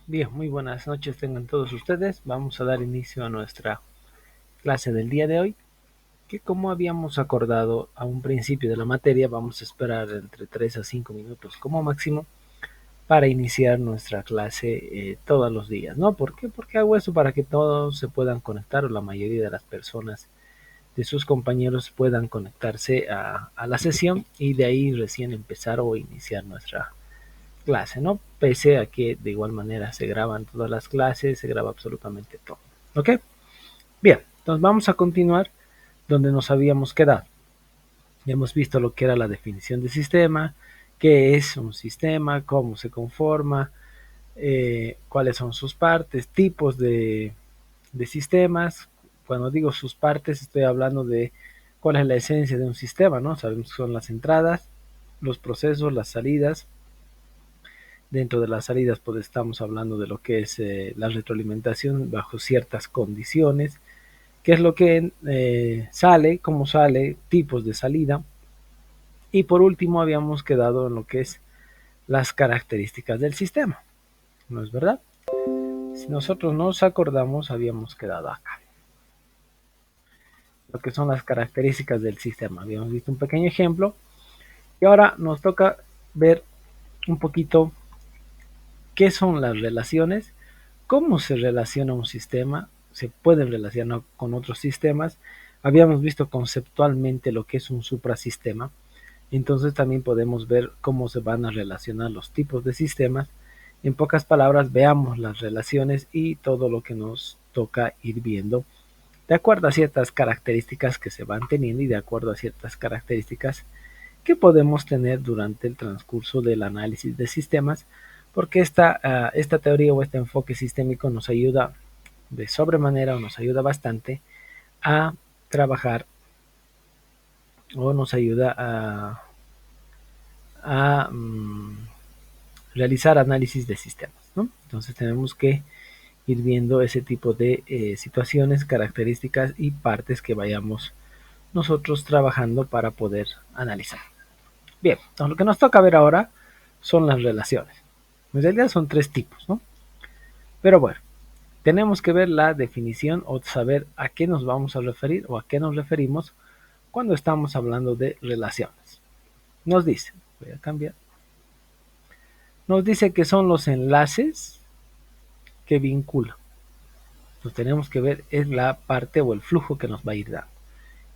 Bien, muy buenas noches tengan todos ustedes. Vamos a dar inicio a nuestra clase del día de hoy, que como habíamos acordado a un principio de la materia, vamos a esperar entre 3 a 5 minutos como máximo para iniciar nuestra clase todos los días, ¿no? ¿Por qué? Porque hago eso para que todos se puedan conectar o la mayoría de las personas de sus compañeros puedan conectarse a la sesión y de ahí recién empezar o iniciar nuestra clase, ¿no? Pese a que de igual manera se graban todas las clases, se graba absolutamente todo. ¿Ok? Bien, entonces vamos a continuar donde nos habíamos quedado. Ya hemos visto lo que era la definición de sistema, qué es un sistema, cómo se conforma, cuáles son sus partes, tipos de sistemas. Cuando digo sus partes, estoy hablando de cuál es la esencia de un sistema, ¿no? Sabemos que son las entradas, los procesos, las salidas. Dentro de las salidas, pues estamos hablando de lo que es la retroalimentación bajo ciertas condiciones, qué es lo que sale, cómo sale, tipos de salida. Y por último habíamos quedado en lo que es las características del sistema, ¿no es verdad? Si nosotros nos acordamos, habíamos quedado acá. Lo que son las características del sistema. Habíamos visto un pequeño ejemplo y ahora nos toca ver un poquito qué son las relaciones, cómo se relaciona un sistema, se pueden relacionar con otros sistemas. Habíamos visto conceptualmente lo que es un suprasistema, entonces también podemos ver cómo se van a relacionar los tipos de sistemas. En pocas palabras, veamos las relaciones y todo lo que nos toca ir viendo de acuerdo a ciertas características que se van teniendo y de acuerdo a ciertas características que podemos tener durante el transcurso del análisis de sistemas, porque esta teoría o este enfoque sistémico nos ayuda de sobremanera o nos ayuda bastante a trabajar o nos ayuda a realizar análisis de sistemas, ¿no? Entonces tenemos que ir viendo ese tipo de situaciones, características y partes que vayamos nosotros trabajando para poder analizar. Bien, entonces lo que nos toca ver ahora son las relaciones. En realidad son tres tipos, ¿no? Pero bueno, tenemos que ver la definición o saber a qué nos vamos a referir o a qué nos referimos cuando estamos hablando de relaciones. Nos dice, voy a cambiar, nos dice que son los enlaces que vinculan. Entonces tenemos que ver es la parte o el flujo que nos va a ir dando.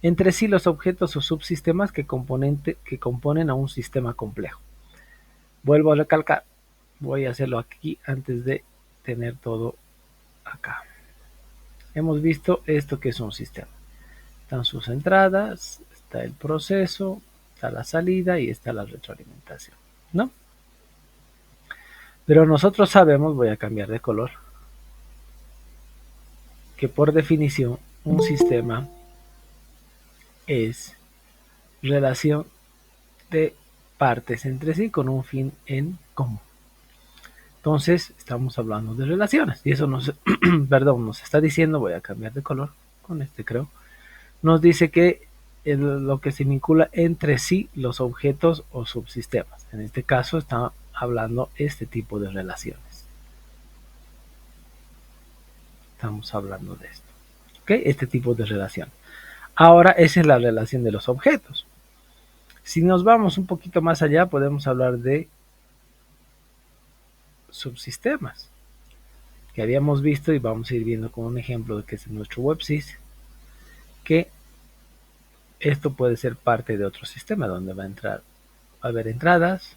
Entre sí los objetos o subsistemas que componen a un sistema complejo. Vuelvo a recalcar, voy a hacerlo aquí antes de tener todo acá. Hemos visto esto que es un sistema. Están sus entradas, está el proceso, está la salida y está la retroalimentación, ¿no? Pero nosotros sabemos, voy a cambiar de color, que por definición un sistema es relación de partes entre sí con un fin en común. Entonces estamos hablando de relaciones y eso nos, perdón, nos está diciendo, voy a cambiar de color con este creo, nos dice que lo que se vincula entre sí los objetos o subsistemas. En este caso está hablando este tipo de relaciones. Estamos hablando de esto. ¿Ok? Este tipo de relación. Ahora esa es la relación de los objetos. Si nos vamos un poquito más allá, podemos hablar de subsistemas que habíamos visto y vamos a ir viendo con un ejemplo de que es nuestro WebSys, que esto puede ser parte de otro sistema donde va a haber entradas,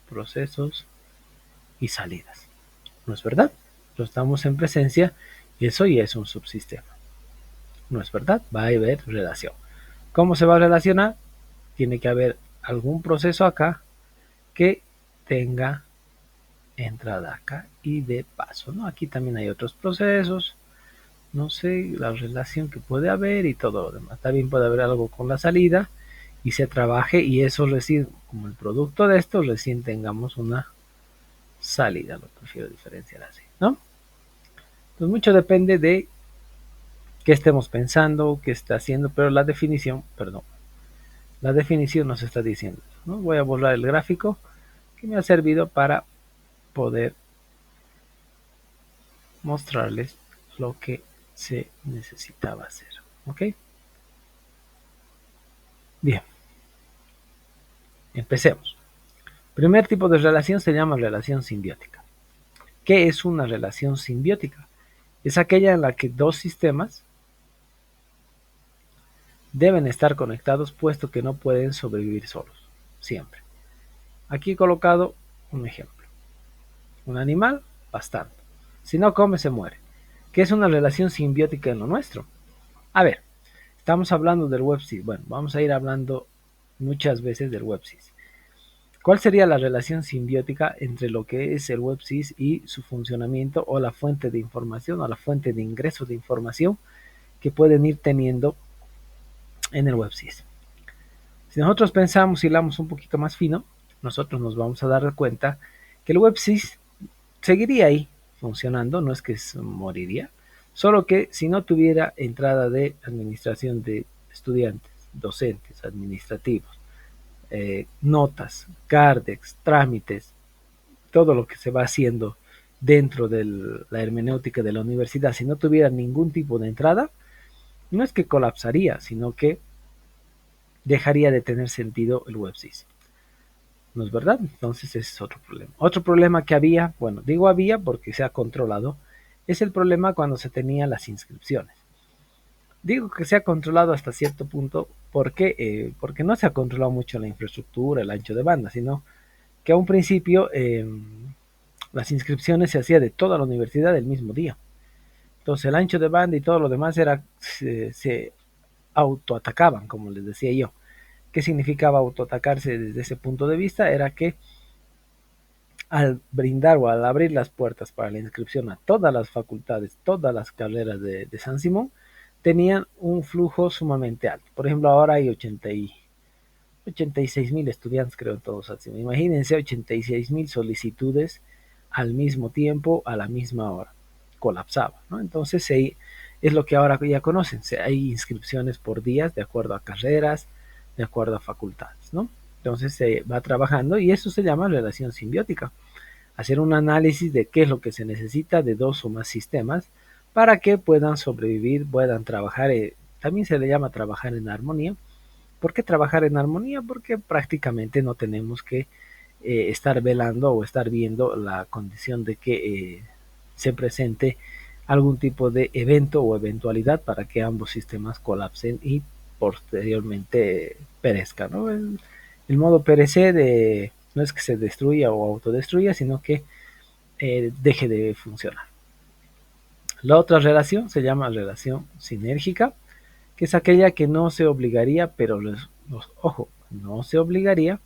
procesos y salidas. ¿No es verdad? Lo estamos en presencia y eso ya es un subsistema. ¿No es verdad? Va a haber relación. ¿Cómo se va a relacionar? Tiene que haber algún proceso acá que tenga entrada acá y de paso, ¿no? Aquí también hay otros procesos, no sé, la relación que puede haber y todo lo demás. También puede haber algo con la salida y se trabaje y eso recién, como el producto de esto, recién tengamos una salida, lo prefiero diferenciar así, ¿no? Pues mucho depende de qué estemos pensando, qué está haciendo, pero la definición, perdón, la definición nos está diciendo, ¿no? Voy a borrar el gráfico que me ha servido para poder mostrarles lo que se necesitaba hacer. ¿Ok? Bien, empecemos. Primer tipo de relación se llama relación simbiótica. ¿Qué es una relación simbiótica? Es aquella en la que dos sistemas deben estar conectados puesto que no pueden sobrevivir solos, siempre. Aquí he colocado un ejemplo. Un animal, pastando. Si no come, se muere. ¿Qué es una relación simbiótica en lo nuestro? A ver, estamos hablando del WebSys. Bueno, vamos a ir hablando muchas veces del WebSys. ¿Cuál sería la relación simbiótica entre lo que es el WebSys y su funcionamiento o la fuente de información o la fuente de ingreso de información que pueden ir teniendo en el WebSys? Si nosotros pensamos y hilamos un poquito más fino, nosotros nos vamos a dar cuenta que el WebSys seguiría ahí funcionando, no es que moriría, solo que si no tuviera entrada de administración de estudiantes, docentes, administrativos, notas, cardex, trámites, todo lo que se va haciendo dentro de la hermenéutica de la universidad, si no tuviera ningún tipo de entrada, no es que colapsaría, sino que dejaría de tener sentido el WebSys. ¿No es verdad? Entonces ese es otro problema. Otro problema que había, bueno, digo había porque se ha controlado, es el problema cuando se tenían las inscripciones. Digo que se ha controlado hasta cierto punto porque no se ha controlado mucho la infraestructura, el ancho de banda, sino que a un principio las inscripciones se hacían de toda la universidad el mismo día. Entonces el ancho de banda y todo lo demás se autoatacaban, como les decía yo. ¿Qué significaba autoatacarse desde ese punto de vista? Era que al brindar o al abrir las puertas para la inscripción a todas las facultades, todas las carreras de San Simón, tenían un flujo sumamente alto. Por ejemplo, ahora hay 86.000 estudiantes, creo, en todo San Simón. Imagínense 86.000 solicitudes al mismo tiempo, a la misma hora. Colapsaba, ¿no? Entonces, es lo que ahora ya conocen. Hay inscripciones por días de acuerdo a carreras, de acuerdo a facultades, ¿no? Entonces se va trabajando y eso se llama relación simbiótica. Hacer un análisis de qué es lo que se necesita de dos o más sistemas para que puedan sobrevivir, puedan trabajar. También se le llama trabajar en armonía. ¿Por qué trabajar en armonía? Porque prácticamente no tenemos que estar velando o estar viendo la condición de que se presente algún tipo de evento o eventualidad para que ambos sistemas colapsen y posteriormente perezcan, ¿no? El modo perecer no es que se destruya o autodestruya, sino que deje de funcionar. La otra relación se llama relación sinérgica, que es aquella que no se obligaría, pero ojo, no se obligaría,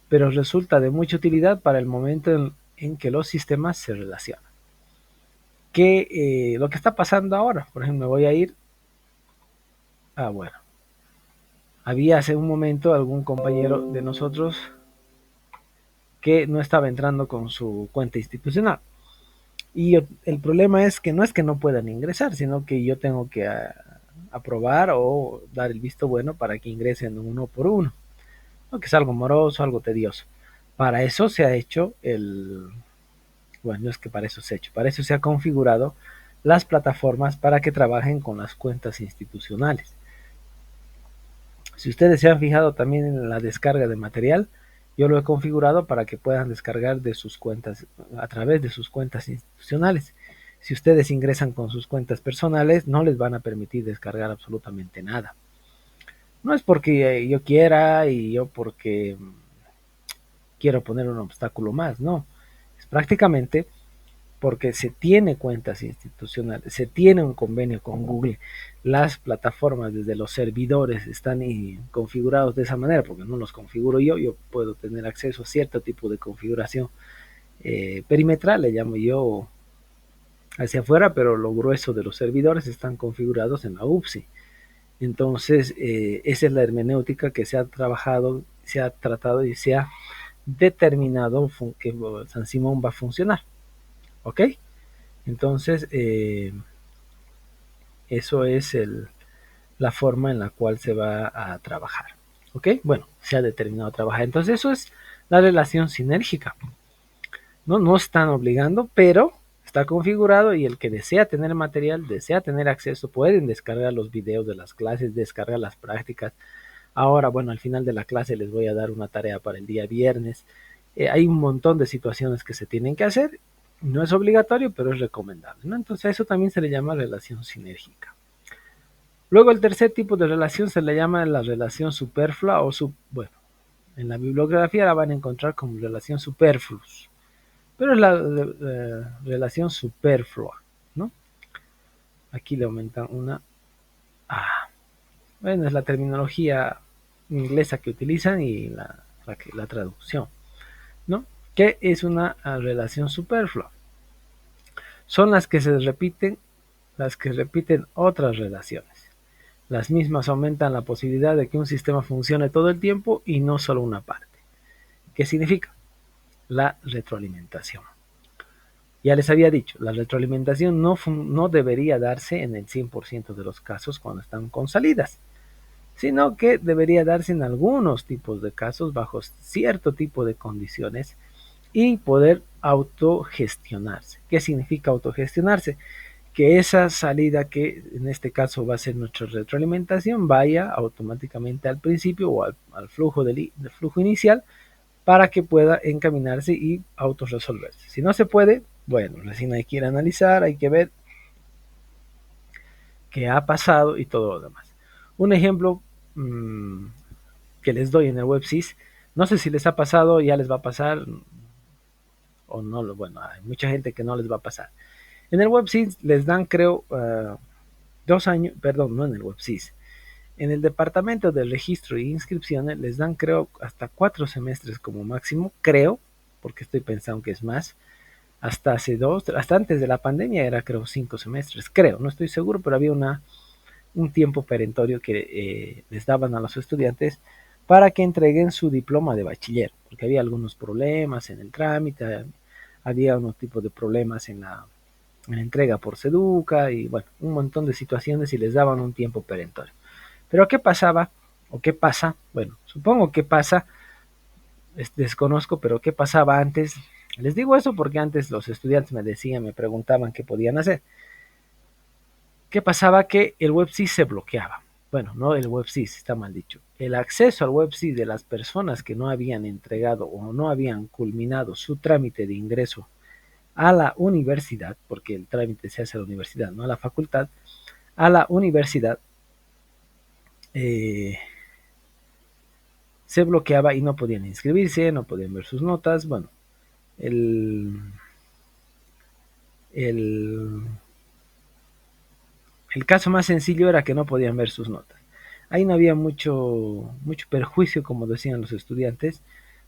pero resulta de mucha utilidad para el momento en que los sistemas se relacionan. Lo que está pasando ahora, por ejemplo, me voy a ir bueno, había hace un momento algún compañero de nosotros que no estaba entrando con su cuenta institucional. Y el problema es que no puedan ingresar, sino que yo tengo que aprobar o dar el visto bueno para que ingresen uno por uno, ¿no? Que es algo moroso, algo tedioso. Para eso se ha hecho bueno, no es que para eso se ha hecho, para eso se ha configurado las plataformas para que trabajen con las cuentas institucionales. Si ustedes se han fijado también en la descarga de material, yo lo he configurado para que puedan descargar de sus cuentas a través de sus cuentas institucionales. Si ustedes ingresan con sus cuentas personales, no les van a permitir descargar absolutamente nada. No es porque yo quiera y yo porque quiero poner un obstáculo más, no. Es prácticamente porque se tiene cuentas institucionales, se tiene un convenio con Google, las plataformas desde los servidores están configurados de esa manera, porque no los configuro yo puedo tener acceso a cierto tipo de configuración perimetral, le llamo yo hacia afuera, pero lo grueso de los servidores están configurados en la UPSI. Entonces, esa es la hermenéutica que se ha trabajado, se ha tratado y se ha determinado que San Simón va a funcionar. ¿Ok? Entonces, eso es la forma en la cual se va a trabajar. ¿Ok? Bueno, se ha determinado trabajar. Entonces, eso es la relación sinérgica. No están obligando, pero está configurado y el que desea tener material, desea tener acceso, pueden descargar los videos de las clases, descargar las prácticas. Ahora, bueno, al final de la clase les voy a dar una tarea para el día viernes. Hay un montón de situaciones que se tienen que hacer. No es obligatorio, pero es recomendable, ¿no? Entonces a eso también se le llama relación sinérgica. Luego el tercer tipo de relación se le llama la relación superflua o bueno, en la bibliografía la van a encontrar como relación superflus, pero es la relación superflua, ¿no? Aquí le aumentan una A. Bueno, es la terminología inglesa que utilizan y la traducción, ¿no? ¿Qué es una relación superflua? Son las que repiten otras relaciones. Las mismas aumentan la posibilidad de que un sistema funcione todo el tiempo y no solo una parte. ¿Qué significa? La retroalimentación. Ya les había dicho, la retroalimentación no debería darse en el 100% de los casos cuando están con salidas, sino que debería darse en algunos tipos de casos bajo cierto tipo de condiciones y poder autogestionarse. ¿Qué significa autogestionarse? Que esa salida, que en este caso va a ser nuestra retroalimentación, vaya automáticamente al principio o al flujo del flujo inicial para que pueda encaminarse y autorresolverse. Si no se puede, bueno, recién hay que ir a analizar, hay que ver qué ha pasado y todo lo demás. Un ejemplo que les doy en el WebSys, no sé si les ha pasado, ya les va a pasar o no, bueno, hay mucha gente que no les va a pasar. En el WebSys les dan, creo, 2 años, perdón, no en el WebSys, en el departamento de registro e inscripciones les dan, creo, hasta 4 semestres como máximo, creo, porque estoy pensando que es más. Hasta antes de la pandemia era, creo, 5 semestres, creo, no estoy seguro, pero había un tiempo perentorio que les daban a los estudiantes para que entreguen su diploma de bachiller, porque había algunos problemas en el trámite, había unos tipos de problemas en la entrega por Seduca y bueno, un montón de situaciones y les daban un tiempo perentorio. Pero ¿qué pasaba? ¿O qué pasa? Bueno, supongo que pasa, desconozco, pero ¿qué pasaba antes? Les digo eso porque antes los estudiantes me preguntaban qué podían hacer. ¿Qué pasaba? Que el WebSys se bloqueaba. Bueno, no el WebSys, está mal dicho. El acceso al WebSys de las personas que no habían entregado o no habían culminado su trámite de ingreso a la universidad, porque el trámite se hace a la universidad, no a la facultad, a la universidad, se bloqueaba y no podían inscribirse, no podían ver sus notas. Bueno, el, el, el caso más sencillo era que no podían ver sus notas. Ahí no había mucho perjuicio, como decían los estudiantes.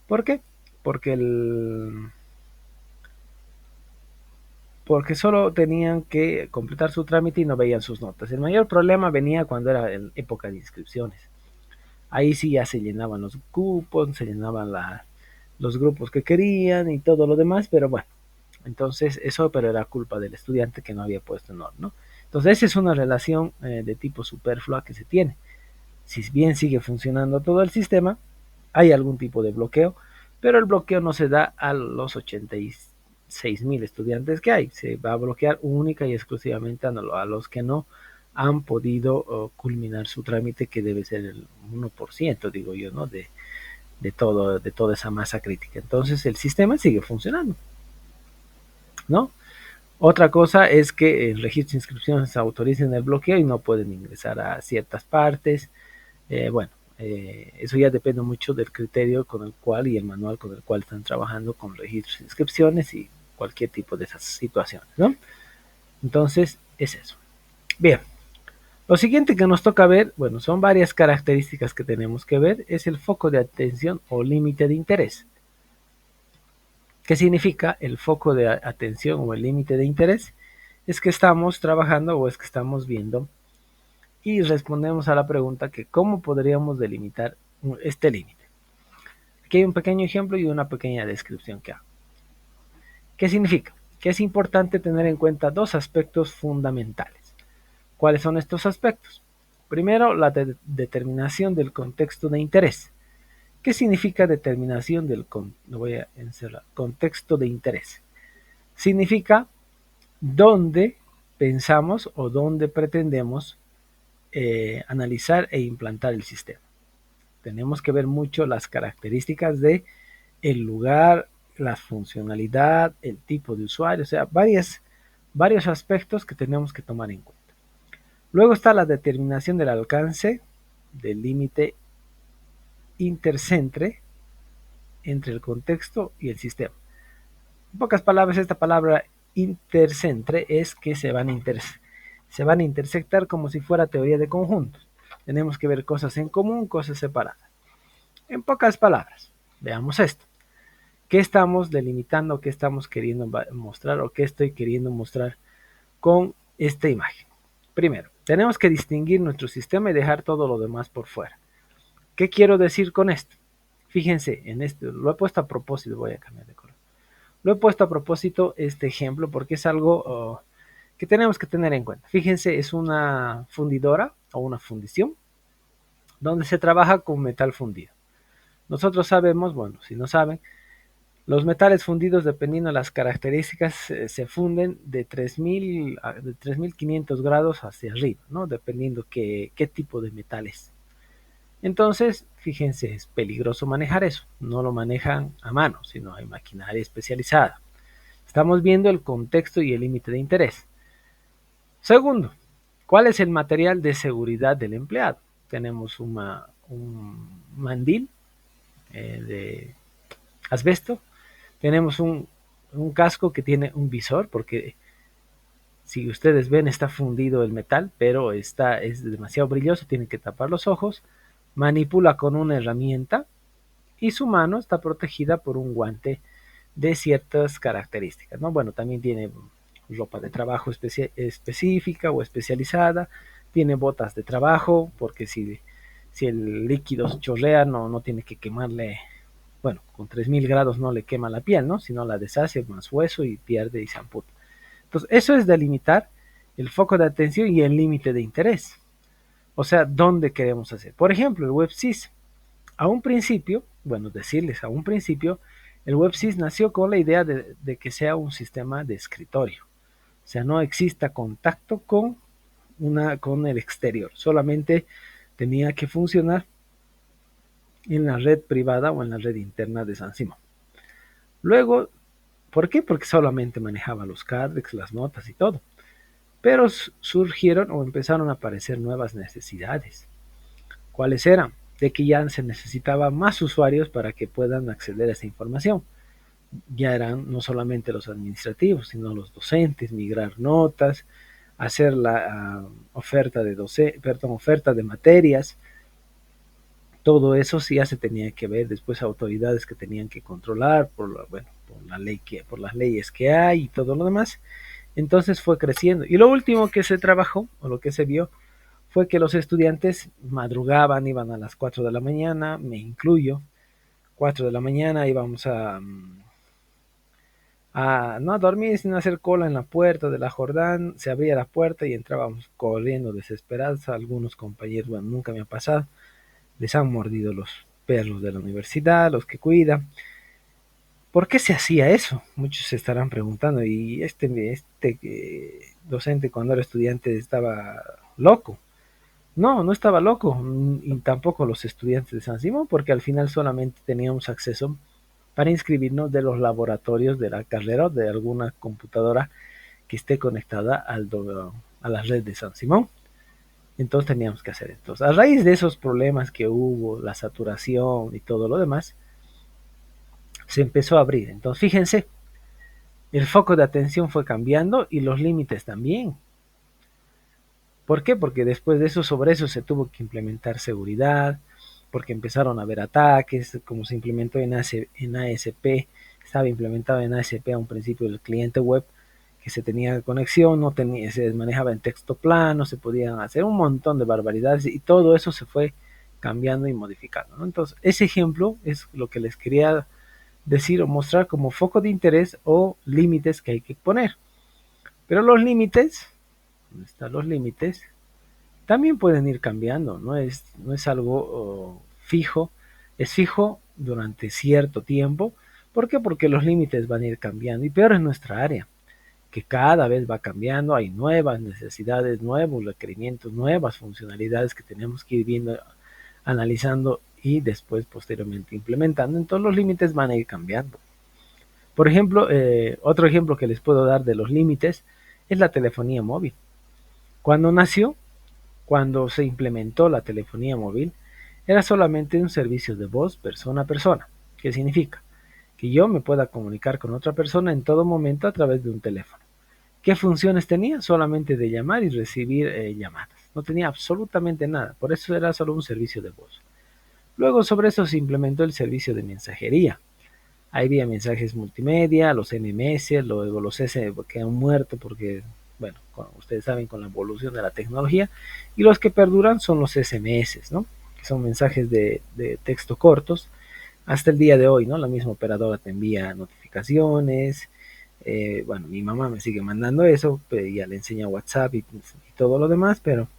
¿Por qué? Porque porque solo tenían que completar su trámite y no veían sus notas. El mayor problema venía cuando era en época de inscripciones. Ahí sí ya se llenaban los cupos, se llenaban los grupos que querían y todo lo demás, pero bueno, entonces eso pero era culpa del estudiante que no había puesto en orden, ¿no? Entonces esa es una relación de tipo superflua que se tiene. Si bien sigue funcionando todo el sistema, hay algún tipo de bloqueo, pero el bloqueo no se da a los 86.000 estudiantes que hay, se va a bloquear única y exclusivamente a los que no han podido culminar su trámite, que debe ser el 1%, digo yo, ¿no? De toda esa masa crítica. Entonces el sistema sigue funcionando, ¿no? Otra cosa es que el registro de inscripciones autoricen el bloqueo y no pueden ingresar a ciertas partes. Bueno, eso ya depende mucho del criterio con el cual y el manual con el cual están trabajando con registros de inscripciones y cualquier tipo de esas situaciones, ¿no? Entonces, es eso. Bien, lo siguiente que nos toca ver, bueno, son varias características que tenemos que ver, es el foco de atención o límite de interés. ¿Qué significa el foco de atención o el límite de interés? Es que estamos trabajando o es que estamos viendo y respondemos a la pregunta que cómo podríamos delimitar este límite. Aquí hay un pequeño ejemplo y una pequeña descripción que hago. ¿Qué significa? Que es importante tener en cuenta dos aspectos fundamentales. ¿Cuáles son estos aspectos? Primero, la determinación del contexto de interés. ¿Qué significa determinación del contexto de interés? Significa dónde pensamos o dónde pretendemos analizar e implantar el sistema. Tenemos que ver mucho las características de el lugar, la funcionalidad, el tipo de usuario, o sea, varios aspectos que tenemos que tomar en cuenta. Luego está la determinación del alcance del límite intercentre entre el contexto y el sistema. En pocas palabras, esta palabra intercentre es que se van a intersectar como si fuera teoría de conjuntos. Tenemos que ver cosas en común, cosas separadas. En pocas palabras, veamos esto. ¿Qué estamos delimitando? ¿Qué estamos queriendo mostrar? ¿O qué estoy queriendo mostrar con esta imagen? Primero, tenemos que distinguir nuestro sistema y dejar todo lo demás por fuera. ¿Qué quiero decir con esto? Fíjense, en esto lo he puesto a propósito, voy a cambiar de color. Lo he puesto a propósito este ejemplo porque es algo que tenemos que tener en cuenta. Fíjense, es una fundidora o una fundición donde se trabaja con metal fundido. Nosotros sabemos, bueno, si no saben, los metales fundidos, dependiendo de las características, se funden de 3.500 grados hacia arriba, ¿no? Dependiendo qué tipo de metal es. Entonces, fíjense, es peligroso manejar eso. No lo manejan a mano, sino hay maquinaria especializada. Estamos viendo el contexto y el límite de interés. Segundo, ¿cuál es el material de seguridad del empleado? Tenemos un mandil de asbesto, tenemos un casco que tiene un visor, porque si ustedes ven está fundido el metal, pero es demasiado brilloso, tienen que tapar los ojos, manipula con una herramienta y su mano está protegida por un guante de ciertas características, ¿no? Bueno, también tiene ropa de trabajo específica o especializada, tiene botas de trabajo, porque si el líquido chorrea no tiene que quemarle, bueno, con 3000 grados no le quema la piel, ¿no? Sino la deshace más hueso y pierde y se amputa. Entonces, eso es delimitar el foco de atención y el límite de interés. O sea, ¿dónde queremos hacer? Por ejemplo, el WebSys. A un principio, bueno, decirles, a un principio, el WebSys nació con la idea de que sea un sistema de escritorio. O sea, no exista contacto con el exterior. Solamente tenía que funcionar en la red privada o en la red interna de San Simón. Luego, ¿por qué? Porque solamente manejaba los cardex, las notas y todo. Pero surgieron o empezaron a aparecer nuevas necesidades. ¿Cuáles eran? De que ya se necesitaba más usuarios para que puedan acceder a esa información. Ya eran no solamente los administrativos, sino los docentes, migrar notas, hacer la oferta de materias. Todo eso sí ya se tenía que ver, después autoridades que tenían que controlar por las leyes que hay y todo lo demás. Entonces fue creciendo. Y lo último que se trabajó, o lo que se vio, fue que los estudiantes madrugaban, iban a las 4 de la mañana, me incluyo, 4 de la mañana íbamos no a dormir, sino a hacer cola en la puerta de la Jordán, se abría la puerta y entrábamos corriendo desesperados. Algunos compañeros, bueno, nunca me ha pasado, les han mordido los perros de la universidad, los que cuidan. ¿Por qué se hacía eso? Muchos se estarán preguntando, y docente cuando era estudiante estaba loco. No estaba loco, y tampoco los estudiantes de San Simón, porque al final solamente teníamos acceso para inscribirnos de los laboratorios de la carrera o de alguna computadora que esté conectada a la red de San Simón. Entonces teníamos que hacer esto. A raíz de esos problemas que hubo, la saturación y todo lo demás, se empezó a abrir. Entonces fíjense, el foco de atención fue cambiando y los límites también. ¿Por qué? Porque después de eso, sobre eso se tuvo que implementar seguridad, porque empezaron a haber ataques, como se implementó en ASP, estaba implementado en ASP a un principio el cliente web, que se tenía conexión, no tenía, se manejaba en texto plano, se podían hacer un montón de barbaridades y todo eso se fue cambiando y modificando, ¿no? Entonces, ese ejemplo es lo que les quería decir o mostrar como foco de interés o límites que hay que poner. Pero los límites, ¿dónde están los límites? También pueden ir cambiando, no es algo fijo, es fijo durante cierto tiempo. ¿Por qué? Porque los límites van a ir cambiando y peor en nuestra área, porque cada vez va cambiando, hay nuevas necesidades, nuevos requerimientos, nuevas funcionalidades que tenemos que ir viendo, analizando y después posteriormente implementando. Entonces los límites van a ir cambiando. Por ejemplo, otro ejemplo que les puedo dar de los límites es la telefonía móvil. Cuando nació, cuando se implementó la telefonía móvil, era solamente un servicio de voz persona a persona. ¿Qué significa? Que yo me pueda comunicar con otra persona en todo momento a través de un teléfono. ¿Qué funciones tenía? Solamente de llamar y recibir llamadas. No tenía absolutamente nada, por eso era solo un servicio de voz. Luego sobre eso se implementó el servicio de mensajería. Ahí había mensajes multimedia, los MMS, luego los S que han muerto porque, bueno, ustedes saben, con la evolución de la tecnología, y los que perduran son los SMS, ¿no? Que son mensajes de texto cortos, hasta el día de hoy, ¿no? La misma operadora te envía notificaciones, bueno, mi mamá me sigue mandando eso, ya le enseña WhatsApp y todo lo demás, pero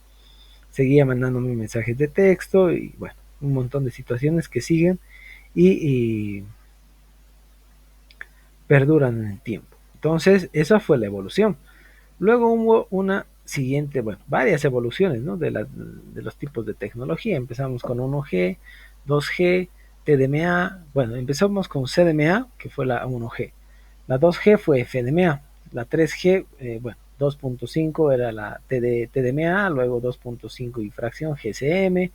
seguía mandándome mensajes de texto y, bueno, un montón de situaciones que siguen y perduran en el tiempo. Entonces, esa fue la evolución. Luego hubo una siguiente, bueno, varias evoluciones, ¿no? De los tipos de tecnología. Empezamos con 1G, 2G, TDMA. Bueno, empezamos con CDMA, que fue la 1G. La 2G fue FDMA. La 3G, bueno, 2.5 era la TDMA, luego 2.5 y fracción GSM,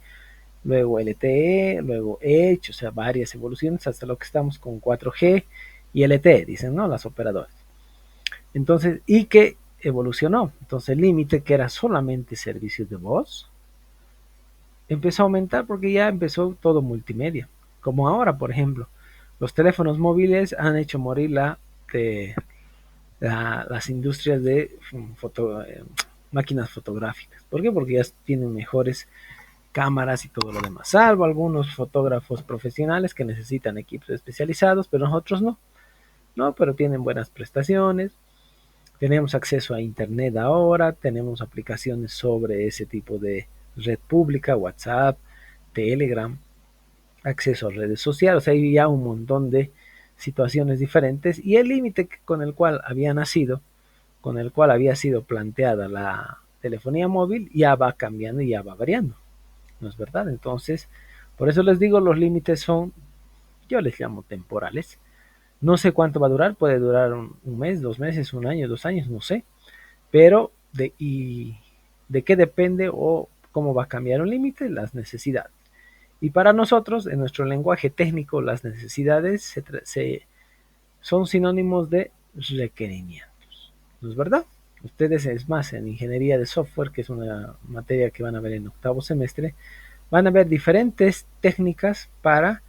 luego LTE, luego Edge, o sea, varias evoluciones hasta lo que estamos con 4G y LTE, dicen, ¿no? Las operadoras. Entonces, y que evolucionó. Entonces, el límite que era solamente servicios de voz empezó a aumentar porque ya empezó todo multimedia. Como ahora, por ejemplo, los teléfonos móviles han hecho morir las industrias de máquinas fotográficas. ¿Por qué? Porque ya tienen mejores cámaras y todo lo demás, salvo algunos fotógrafos profesionales que necesitan equipos especializados, pero nosotros no, pero tienen buenas prestaciones. Tenemos acceso a internet ahora, tenemos aplicaciones sobre ese tipo de red pública, WhatsApp, Telegram, acceso a redes sociales, hay ya un montón de situaciones diferentes y el límite con el cual había nacido, con el cual había sido planteada la telefonía móvil, ya va cambiando y ya va variando, ¿no es verdad? Entonces, por eso les digo, los límites son, yo les llamo temporales. No sé cuánto va a durar, puede durar un mes, 2 meses, un año, 2 años, no sé. Pero de qué depende o cómo va a cambiar un límite, las necesidades. Y para nosotros, en nuestro lenguaje técnico, las necesidades son sinónimos de requerimientos. ¿No es verdad? Ustedes, es más, en ingeniería de software, que es una materia que van a ver en octavo semestre, van a ver diferentes técnicas para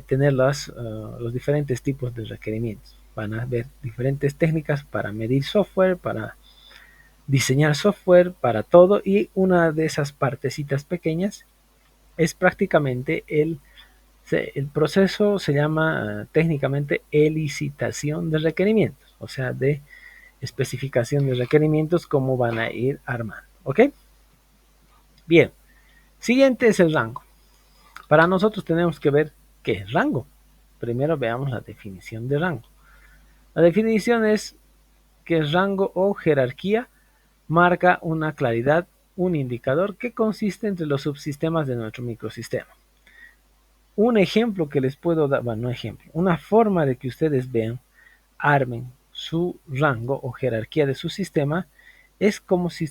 tener los diferentes tipos de requerimientos. Van a ver diferentes técnicas para medir software, para diseñar software, para todo, y una de esas partecitas pequeñas es prácticamente el proceso, se llama técnicamente elicitación de requerimientos, o sea, de especificación de requerimientos, cómo van a ir armando. ¿Ok? Bien, siguiente es el rango. Para nosotros tenemos que ver qué es rango. Primero veamos la definición de rango. La definición es que el rango o jerarquía marca una claridad, un indicador que consiste entre los subsistemas de nuestro microsistema. Un ejemplo que les puedo dar, bueno, no ejemplo, una forma de que ustedes vean, armen su rango o jerarquía de su sistema, es como si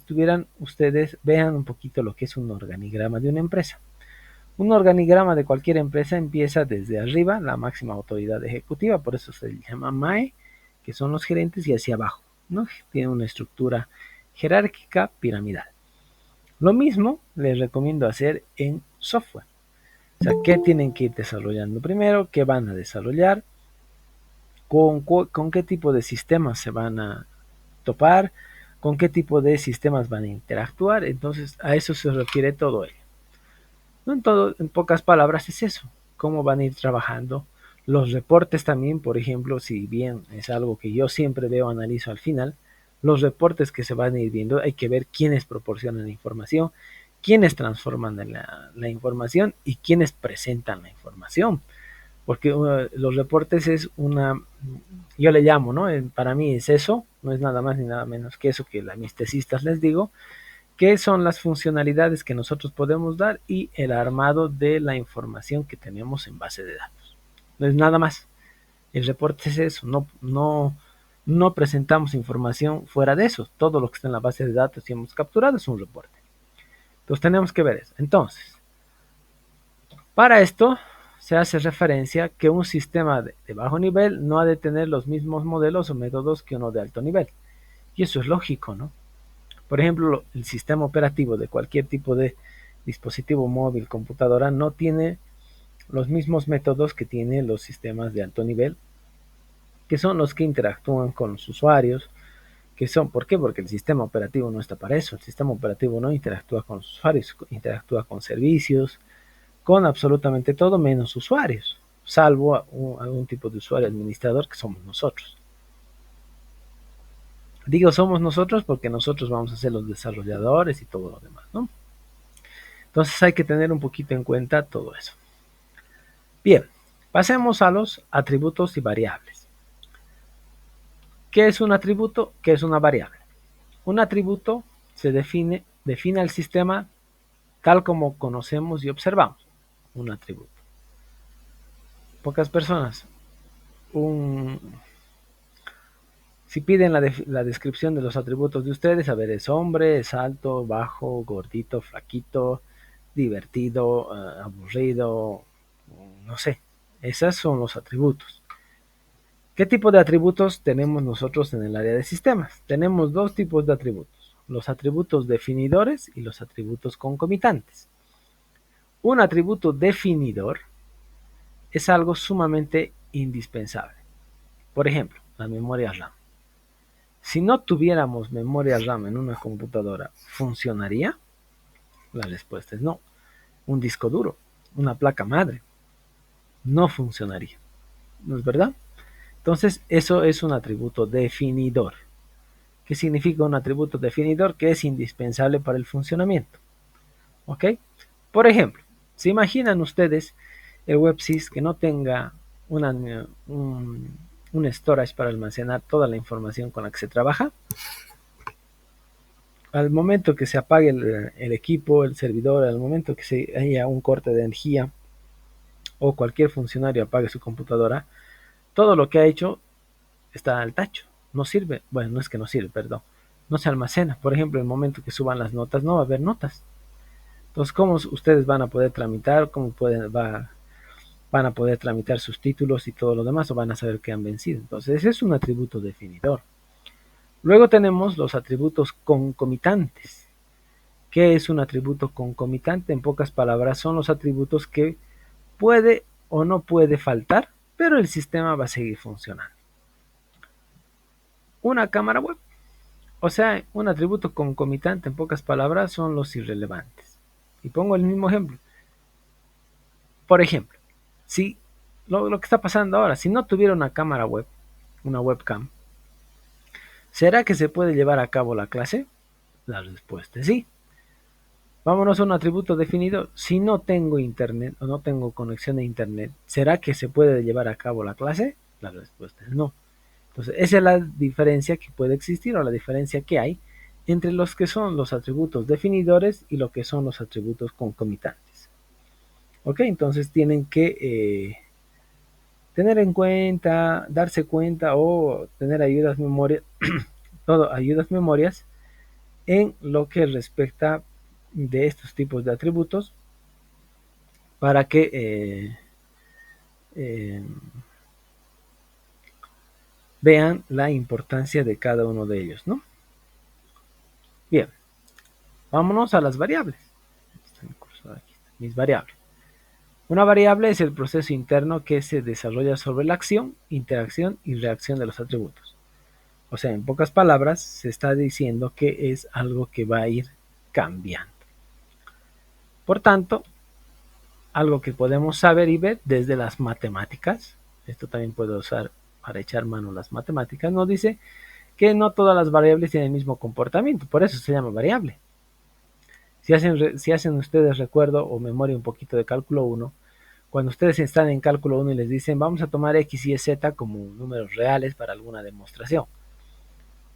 ustedes vean un poquito lo que es un organigrama de una empresa. Un organigrama de cualquier empresa empieza desde arriba, la máxima autoridad ejecutiva, por eso se llama MAE, que son los gerentes, y hacia abajo, ¿no? Tiene una estructura jerárquica piramidal. Lo mismo les recomiendo hacer en software. O sea, ¿qué tienen que ir desarrollando primero? ¿Qué van a desarrollar? ¿Con qué tipo de sistemas se van a topar? ¿Con qué tipo de sistemas van a interactuar? Entonces, a eso se refiere todo ello. No en todo, en pocas palabras es eso, cómo van a ir trabajando. Los reportes también, por ejemplo, si bien es algo que yo siempre veo, analizo al final, los reportes que se van a ir viendo, hay que ver quiénes proporcionan la información, quiénes transforman la información y quiénes presentan la información. porque los reportes es yo le llamo, ¿no? Para mí es eso, no es nada más ni nada menos que eso que las anestesistas les digo, que son las funcionalidades que nosotros podemos dar y el armado de la información que tenemos en base de datos. No es nada más. El reporte es eso, no presentamos información fuera de eso. Todo lo que está en la base de datos y hemos capturado es un reporte. Entonces tenemos que ver eso. Entonces, para esto se hace referencia que un sistema de bajo nivel no ha de tener los mismos modelos o métodos que uno de alto nivel. Y eso es lógico, ¿no? Por ejemplo, el sistema operativo de cualquier tipo de dispositivo móvil, computadora, no tiene los mismos métodos que tienen los sistemas de alto nivel, que son los que interactúan con los usuarios, ¿por qué? Porque el sistema operativo no está para eso. El sistema operativo no interactúa con los usuarios, interactúa con servicios, con absolutamente todo menos usuarios, salvo algún tipo de usuario administrador que somos nosotros. Digo somos nosotros porque nosotros vamos a ser los desarrolladores y todo lo demás, ¿no? Entonces hay que tener un poquito en cuenta todo eso. Bien, pasemos a los atributos y variables. ¿Qué es un atributo? ¿Qué es una variable? Un atributo se define al sistema tal como conocemos y observamos un atributo. Pocas personas. Si piden la descripción de los atributos de ustedes, a ver, es hombre, es alto, bajo, gordito, flaquito, divertido, aburrido, no sé. Esos son los atributos. ¿Qué tipo de atributos tenemos nosotros en el área de sistemas? Tenemos dos tipos de atributos, los atributos definidores y los atributos concomitantes. Un atributo definidor es algo sumamente indispensable. Por ejemplo, la memoria RAM. Si no tuviéramos memoria RAM en una computadora, ¿funcionaría? La respuesta es no. Un disco duro, una placa madre, no funcionaría. ¿No es verdad? Entonces, eso es un atributo definidor. ¿Qué significa un atributo definidor? Que es indispensable para el funcionamiento. ¿Ok? Por ejemplo, ¿se imaginan ustedes el WebSys que no tenga un storage para almacenar toda la información con la que se trabaja? Al momento que se apague el equipo, el servidor, al momento que haya un corte de energía o cualquier funcionario apague su computadora, todo lo que ha hecho está al tacho, no sirve, bueno, no es que no sirve, perdón, no se almacena. Por ejemplo, el momento que suban las notas no va a haber notas. Entonces, ¿cómo ustedes van a poder tramitar? Van a poder tramitar sus títulos y todo lo demás, o van a saber que han vencido? Entonces, ese es un atributo definidor. Luego tenemos los atributos concomitantes. ¿Qué es un atributo concomitante? En pocas palabras, son los atributos que puede o no puede faltar, pero el sistema va a seguir funcionando. Una cámara web. O sea, un atributo concomitante, en pocas palabras, son los irrelevantes. Y pongo el mismo ejemplo. Por ejemplo, si lo que está pasando ahora, si no tuviera una cámara web, una webcam, ¿será que se puede llevar a cabo la clase? La respuesta es sí. Vámonos a un atributo definido. Si no tengo internet o no tengo conexión a internet, ¿será que se puede llevar a cabo la clase? La respuesta es no. Entonces, esa es la diferencia que puede existir o la diferencia que hay entre los que son los atributos definidores y lo que son los atributos concomitantes. Ok, entonces tienen que tener en cuenta, darse cuenta o tener ayudas memorias en lo que respecta de estos tipos de atributos para que vean la importancia de cada uno de ellos, ¿no? Bien, vámonos a las variables. Mis variables. Una variable es el proceso interno que se desarrolla sobre la acción, interacción y reacción de los atributos. O sea, en pocas palabras, se está diciendo que es algo que va a ir cambiando. Por tanto, algo que podemos saber y ver desde las matemáticas, esto también puede usar para echar mano a las matemáticas, nos dice que no todas las variables tienen el mismo comportamiento, por eso se llama variable. Si hacen ustedes recuerdo o memoria un poquito de cálculo 1, Cuando ustedes están en cálculo 1 y les dicen vamos a tomar x, y, z como números reales para alguna demostración,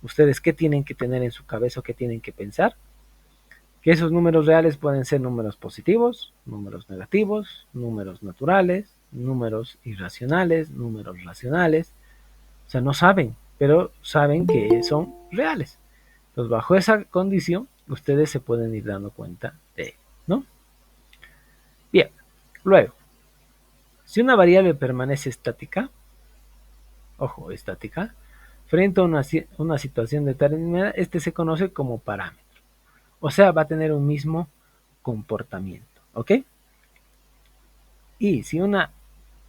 ¿ustedes qué tienen que tener en su cabeza o qué tienen que pensar? Que esos números reales pueden ser números positivos, números negativos, números naturales, números irracionales, números racionales. O sea, no saben, pero saben que son reales. Entonces, bajo esa condición, ustedes se pueden ir dando cuenta de ello, ¿no? Bien, luego, si una variable permanece estática, ojo, estática, frente a una situación determinada, este se conoce como parámetro. O sea, va a tener un mismo comportamiento, ¿ok? Y si una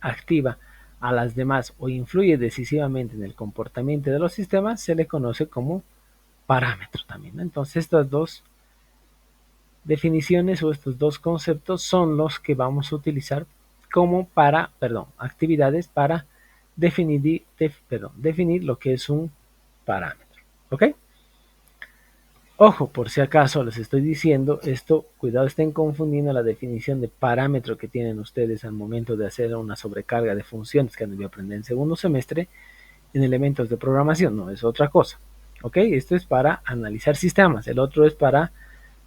activa a las demás o influye decisivamente en el comportamiento de los sistemas, se le conoce como parámetro también, ¿no? Entonces, estas dos definiciones o estos dos conceptos son los que vamos a utilizar como actividades para definir lo que es un parámetro, ¿ok? Ojo, por si acaso les estoy diciendo esto, cuidado, estén confundiendo la definición de parámetro que tienen ustedes al momento de hacer una sobrecarga de funciones que han debido aprender en segundo semestre en elementos de programación, no, es otra cosa, ¿ok? Esto es para analizar sistemas, el otro es para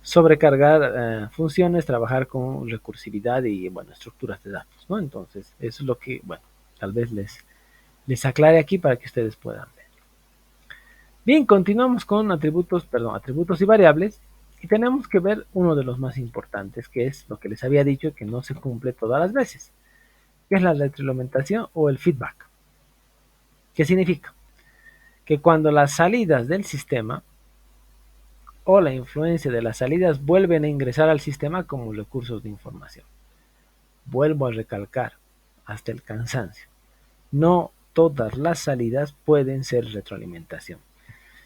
sobrecargar funciones, trabajar con recursividad y, bueno, estructuras de datos, ¿no? Entonces, eso es lo que, bueno, tal vez les aclare aquí para que ustedes puedan ver. Bien, continuamos con atributos y variables, y tenemos que ver uno de los más importantes, que es lo que les había dicho que no se cumple todas las veces, que es la retroalimentación o el feedback. ¿Qué significa? Que cuando las salidas del sistema o la influencia de las salidas vuelven a ingresar al sistema como recursos de información. Vuelvo a recalcar hasta el cansancio. No todas las salidas pueden ser retroalimentación.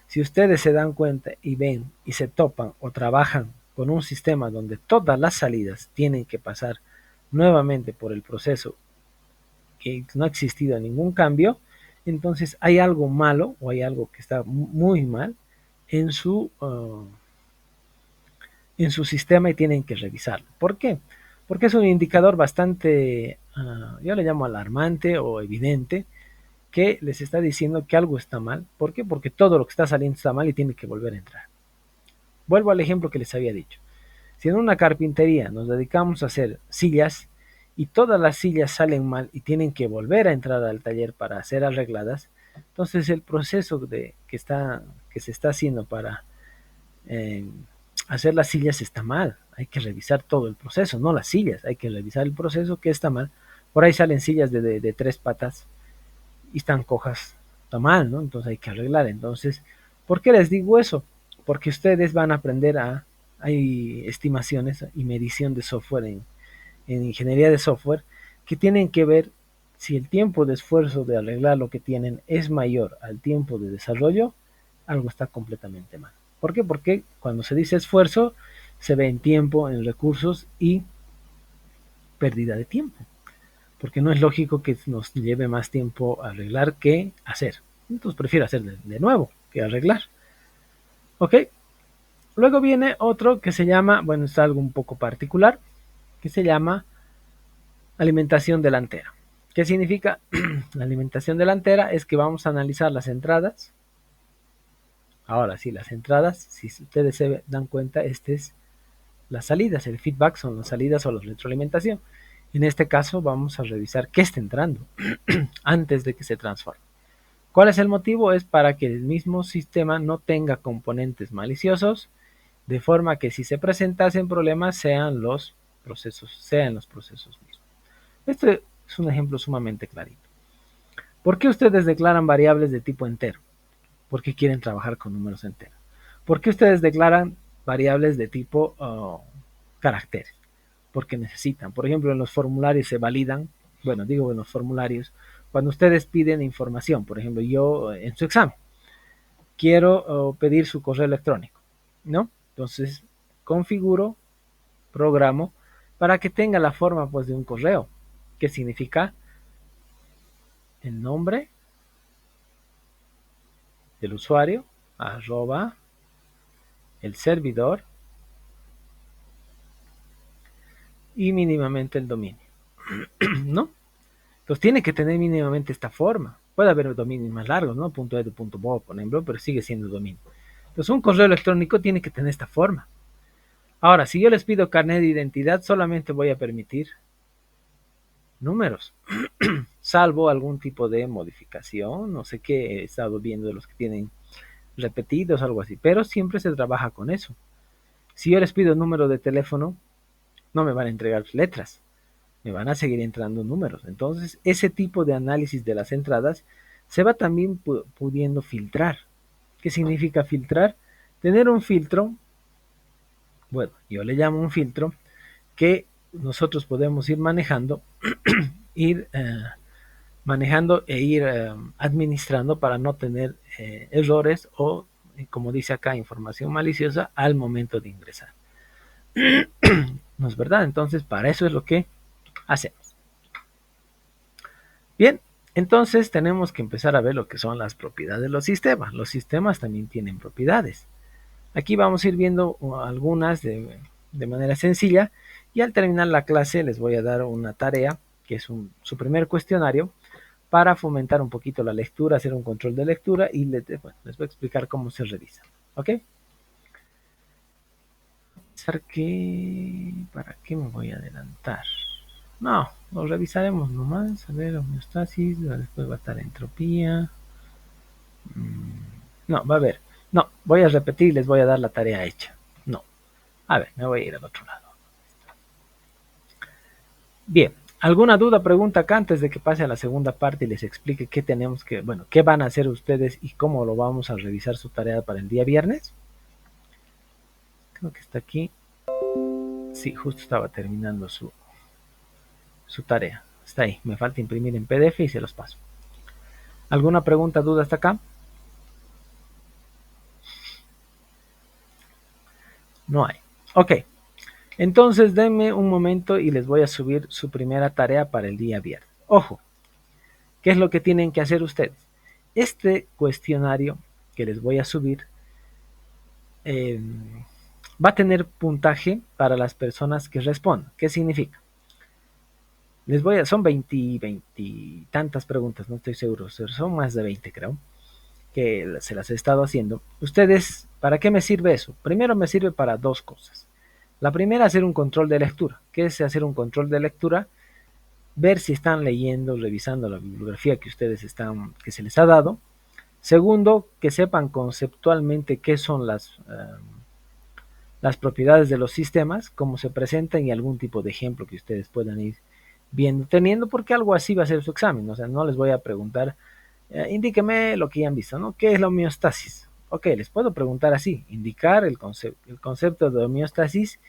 Si ustedes se dan cuenta y ven y se topan o trabajan con un sistema donde todas las salidas tienen que pasar nuevamente por el proceso que no ha existido ningún cambio, entonces hay algo malo o hay algo que está muy mal en en su sistema y tienen que revisarlo. ¿Por qué? Porque es un indicador bastante, yo le llamo alarmante o evidente, que les está diciendo que algo está mal. ¿Por qué? Porque todo lo que está saliendo está mal y tiene que volver a entrar. Vuelvo al ejemplo que les había dicho. Si en una carpintería nos dedicamos a hacer sillas y todas las sillas salen mal y tienen que volver a entrar al taller para ser arregladas, entonces el proceso que se está haciendo para eh, hacer las sillas está mal. Hay que revisar todo el proceso, no las sillas, hay que revisar el proceso que está mal. Por ahí salen sillas de tres patas y están cojas, está mal, ¿no? Entonces hay que arreglar. Entonces, ¿por qué les digo eso? Porque ustedes van a aprender hay estimaciones y medición de software en ingeniería de software que tienen que ver si el tiempo de esfuerzo de arreglar lo que tienen es mayor al tiempo de desarrollo, algo está completamente mal. ¿Por qué? Porque cuando se dice esfuerzo, se ve en tiempo, en recursos y pérdida de tiempo. Porque no es lógico que nos lleve más tiempo arreglar que hacer. Entonces prefiero hacer de nuevo que arreglar. ¿Ok? Luego viene otro que se llama, bueno, es algo un poco particular, que se llama alimentación delantera. ¿Qué significa? La alimentación delantera es que vamos a analizar las entradas. Ahora sí, las entradas, si ustedes se dan cuenta, este es las salidas, el feedback son las salidas o la retroalimentación. En este caso vamos a revisar qué está entrando antes de que se transforme. ¿Cuál es el motivo? Es para que el mismo sistema no tenga componentes maliciosos, de forma que si se presentasen problemas sean los procesos mismos. Este es un ejemplo sumamente clarito. ¿Por qué ustedes declaran variables de tipo entero? Porque quieren trabajar con números enteros. ¿Por qué ustedes declaran variables de tipo caracteres? Porque necesitan. Por ejemplo, en los formularios se validan, bueno, digo en los formularios, cuando ustedes piden información, por ejemplo, yo en su examen, quiero pedir su correo electrónico, ¿no? Entonces, configuro, programo, para que tenga la forma, pues, de un correo, que significa el nombre del usuario, arroba, el servidor y mínimamente el dominio. ¿no? Entonces tiene que tener mínimamente esta forma. Puede haber dominios más largos, ¿no? .edu, .bo, por ejemplo, pero sigue siendo dominio. Entonces un correo electrónico tiene que tener esta forma. Ahora, si yo les pido carnet de identidad, solamente voy a permitir números, salvo algún tipo de modificación, no sé qué he estado viendo de los que tienen repetidos, algo así, pero siempre se trabaja con eso. Si yo les pido número de teléfono, no me van a entregar letras, me van a seguir entrando números. Entonces, ese tipo de análisis de las entradas se va también pudiendo filtrar. ¿Qué significa filtrar? Tener un filtro, bueno, yo le llamo un filtro, que nosotros podemos ir manejando, ir manejando e ir administrando para no tener errores o, como dice acá, información maliciosa al momento de ingresar. ¿No es verdad? Entonces, para eso es lo que hacemos. Bien, entonces tenemos que empezar a ver lo que son las propiedades de los sistemas. Los sistemas también tienen propiedades. Aquí vamos a ir viendo algunas de manera sencilla y al terminar la clase les voy a dar una tarea que es su primer cuestionario para fomentar un poquito la lectura, hacer un control de lectura y les voy a explicar cómo se revisa. ¿Ok? ¿Para qué me voy a adelantar? No, lo revisaremos nomás. A ver, homeostasis, después va a estar entropía. No, va a ver. No, voy a repetir y les voy a dar la tarea hecha. No. A ver, me voy a ir al otro lado. Bien, ¿alguna duda, pregunta acá antes de que pase a la segunda parte y les explique qué tenemos que, bueno, qué van a hacer ustedes y cómo lo vamos a revisar su tarea para el día viernes? Creo que está aquí. Sí, justo estaba terminando su tarea. Está ahí. Me falta imprimir en PDF y se los paso. ¿Alguna pregunta, duda hasta acá? No hay. Ok. Entonces denme un momento y les voy a subir su primera tarea para el día viernes. Ojo, ¿qué es lo que tienen que hacer ustedes? Este cuestionario que les voy a subir va a tener puntaje para las personas que respondan. ¿Qué significa? Son 20 tantas preguntas, no estoy seguro, son más de 20 creo, que se las he estado haciendo. Ustedes, ¿para qué me sirve eso? Primero me sirve para dos cosas. La primera, hacer un control de lectura. ¿Qué es hacer un control de lectura? Ver si están leyendo, revisando la bibliografía que se les ha dado. Segundo, que sepan conceptualmente qué son las propiedades de los sistemas, cómo se presentan y algún tipo de ejemplo que ustedes puedan ir viendo, teniendo, porque algo así va a ser su examen. O sea, no les voy a preguntar, indíqueme lo que ya han visto, ¿no? ¿Qué es la homeostasis? Ok, les puedo preguntar así, indicar el concepto de homeostasis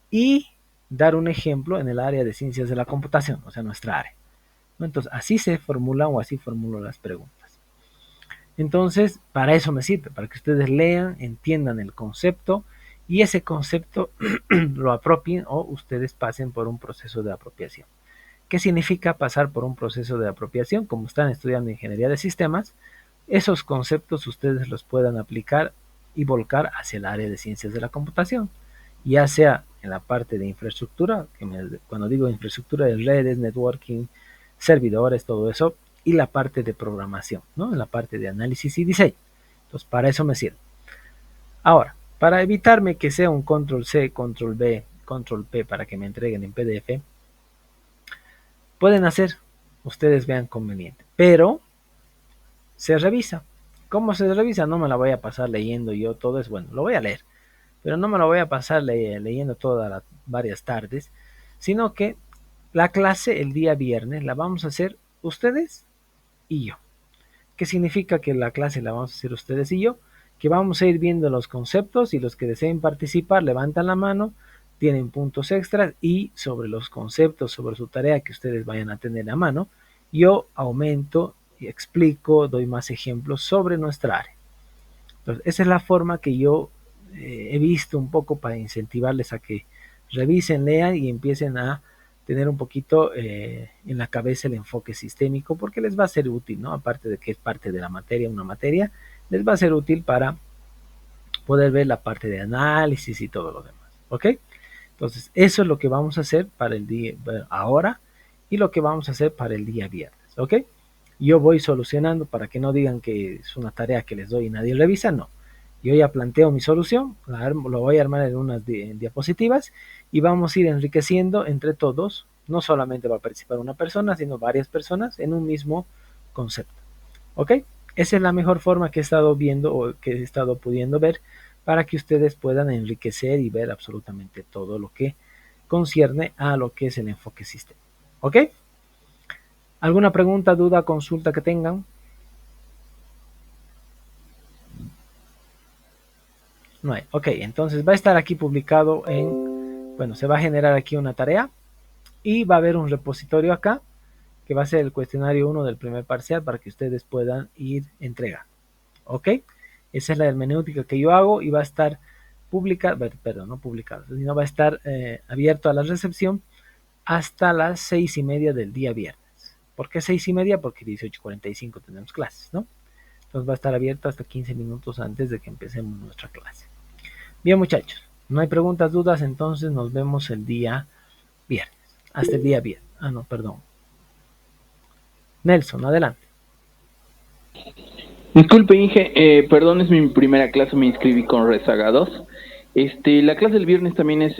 y dar un ejemplo en el área de ciencias de la computación, o sea, nuestra área. ¿No? Entonces, así se formulan o así formulo las preguntas. Entonces, para eso me sirve, para que ustedes lean, entiendan el concepto y ese concepto lo apropien o ustedes pasen por un proceso de apropiación. ¿Qué significa pasar por un proceso de apropiación? Como están estudiando ingeniería de sistemas, esos conceptos ustedes los puedan aplicar y volcar hacia el área de ciencias de la computación, ya sea en la parte de infraestructura, cuando digo infraestructura de redes, networking, servidores, todo eso, y la parte de programación, ¿no? En la parte de análisis y diseño. Entonces, para eso me sirve. Ahora, para evitarme que sea un control C, control B, control P para que me entreguen en PDF, pueden hacer, ustedes vean conveniente, pero se revisa. ¿Cómo se revisa? No me la voy a pasar leyendo yo todo eso, bueno, lo voy a leer, pero no me lo voy a pasar leyendo todas las varias tardes, sino que la clase el día viernes la vamos a hacer ustedes y yo. ¿Qué significa que la clase la vamos a hacer ustedes y yo? Que vamos a ir viendo los conceptos y los que deseen participar levantan la mano, tienen puntos extras y sobre los conceptos, sobre su tarea que ustedes vayan a tener a mano, yo aumento y explico, doy más ejemplos sobre nuestra área. Entonces, esa es la forma que yo he visto un poco para incentivarles a que revisen, lean y empiecen a tener un poquito en la cabeza el enfoque sistémico, porque les va a ser útil, ¿no? Aparte de que es parte de la materia, una materia, les va a ser útil para poder ver la parte de análisis y todo lo demás, ¿ok? Entonces, eso es lo que vamos a hacer para el día ahora y lo que vamos a hacer para el día viernes, ¿ok? Yo voy solucionando para que no digan que es una tarea que les doy y nadie revisa, no. Yo ya planteo mi solución, lo voy a armar en unas diapositivas y vamos a ir enriqueciendo entre todos. No solamente va a participar una persona, sino varias personas en un mismo concepto. ¿Ok? Esa es la mejor forma que he estado viendo o que he estado pudiendo ver para que ustedes puedan enriquecer y ver absolutamente todo lo que concierne a lo que es el enfoque sistema. ¿Ok? ¿Alguna pregunta, duda, consulta que tengan? No hay. Ok, entonces va a estar aquí publicado bueno, se va a generar aquí una tarea y va a haber un repositorio acá que va a ser el cuestionario 1 del primer parcial para que ustedes puedan ir entregar. ¿Ok? Esa es la hermenéutica que yo hago y va a estar publicada, perdón, no publicada, sino va a estar abierto a la recepción hasta las 6:30 del día viernes. ¿Por qué 6:30? Porque 18:45 tenemos clases, ¿no? Entonces va a estar abierto hasta 15 minutos antes de que empecemos nuestra clase. Bien, muchachos, no hay preguntas, dudas, entonces nos vemos el día viernes. Hasta el día viernes. Ah, no, perdón. Nelson, adelante. Disculpe, Inge, perdón, es mi primera clase, me inscribí con Rezaga 2. La clase del viernes también es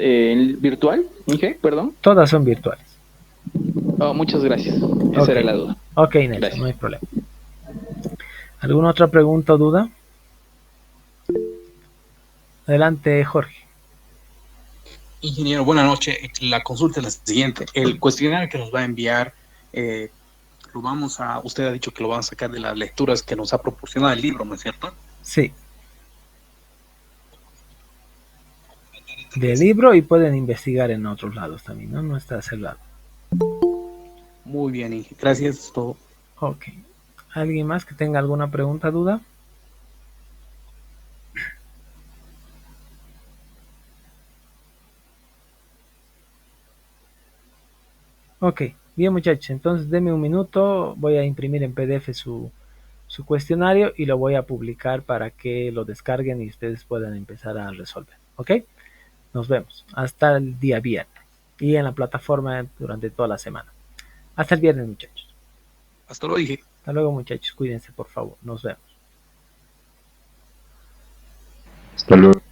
virtual, Inge, perdón. Todas son virtuales. Oh, muchas gracias, esa Ok, era la duda. ok, Nelson, no Gracias. hay problema. ¿Alguna otra pregunta o duda? Adelante, Jorge. Ingeniero, buenas noches. La consulta es la siguiente. El cuestionario que nos va a enviar, usted ha dicho que lo van a sacar de las lecturas que nos ha proporcionado el libro, ¿no es cierto? Sí. Del libro y pueden investigar en otros lados también, ¿no? No está cerrado. Muy bien, Inge. Gracias. Todo. Ok. ¿Alguien más que tenga alguna pregunta, duda? Ok, bien muchachos, entonces denme un minuto, voy a imprimir en PDF su cuestionario y lo voy a publicar para que lo descarguen y ustedes puedan empezar a resolver. Ok, nos vemos hasta el día viernes y en la plataforma durante toda la semana. Hasta el viernes muchachos. Hasta luego, Inge. Hasta luego muchachos, cuídense por favor, nos vemos. Hasta luego.